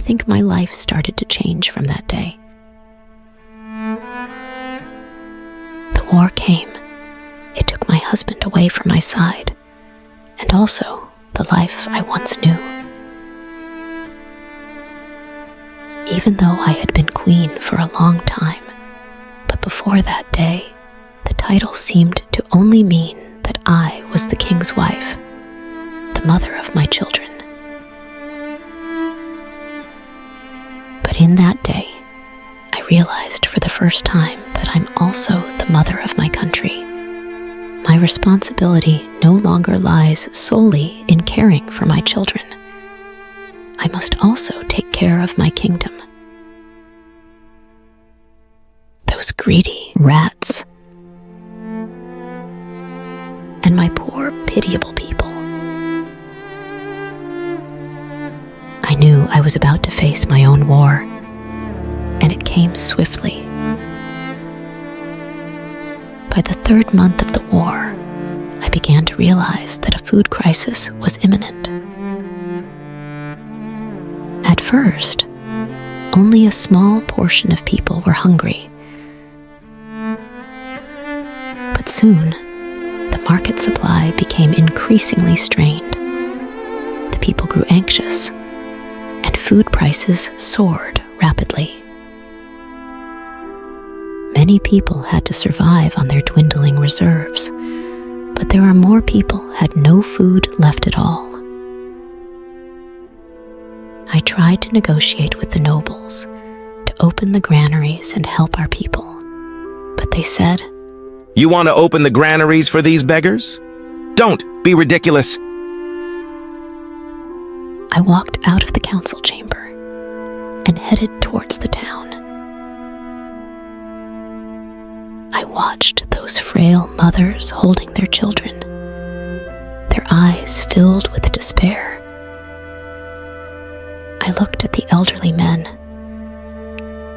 think my life started to change from that day. The war came. It took my husband away from my side, and also the life I once knew. Even though I had been queen for a long time, but before that day, the title seemed to only mean that I was the king's wife, the mother of my children. But in that day, I realized for the first time that I'm also the mother of my country. My responsibility no longer lies solely in caring for my children. I must also take care of my kingdom. Those greedy rats. And my poor, pitiable people. I knew I was about to face my own war, and it came swiftly. By the 3rd month of the war, I began to realize that a food crisis was imminent. At first, only a small portion of people were hungry. But soon, the market supply became increasingly strained. The people grew anxious, and food prices soared rapidly. Many people had to survive on their dwindling reserves, but there are more people who had no food left at all. I tried to negotiate with the nobles to open the granaries and help our people, but they said, "You want to open the granaries for these beggars? Don't be ridiculous." I walked out of the council chamber and headed towards the town. I watched those frail mothers holding their children, their eyes filled with despair. I looked at the elderly men.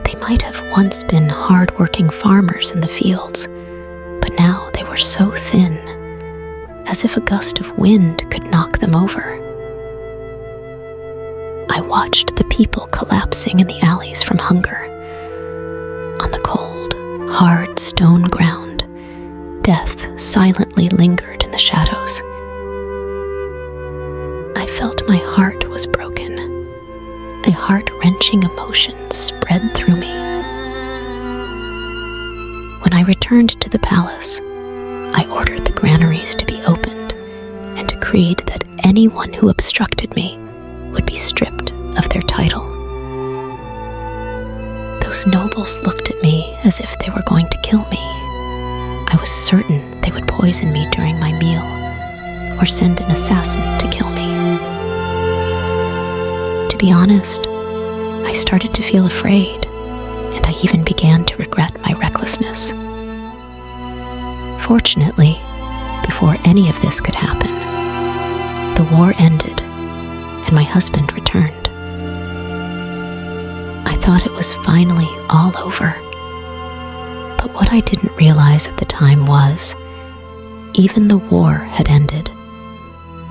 They might have once been hard-working farmers in the fields, but now they were so thin, as if a gust of wind could knock them over. I watched the people collapsing in the alleys from hunger. On the cold, hard stone ground, death silently lingered in the shadows. I felt my heart was broken. A heart-wrenching emotion spread through me. When I returned to the palace, I ordered the granaries to be opened and decreed that anyone who obstructed me would be stripped of their title. Those nobles looked at me as if they were going to kill me. I was certain they would poison me during my meal or send an assassin to kill me. To be honest, I started to feel afraid, and I even began to regret my recklessness. Fortunately, before any of this could happen, the war ended and my husband returned. I thought it was finally all over. But what I didn't realize at the time was, even the war had ended,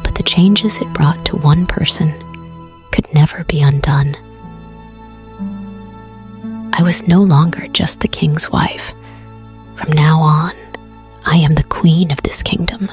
but the changes it brought to one person could never be undone. I was no longer just the king's wife. From now on, I am the queen of this kingdom.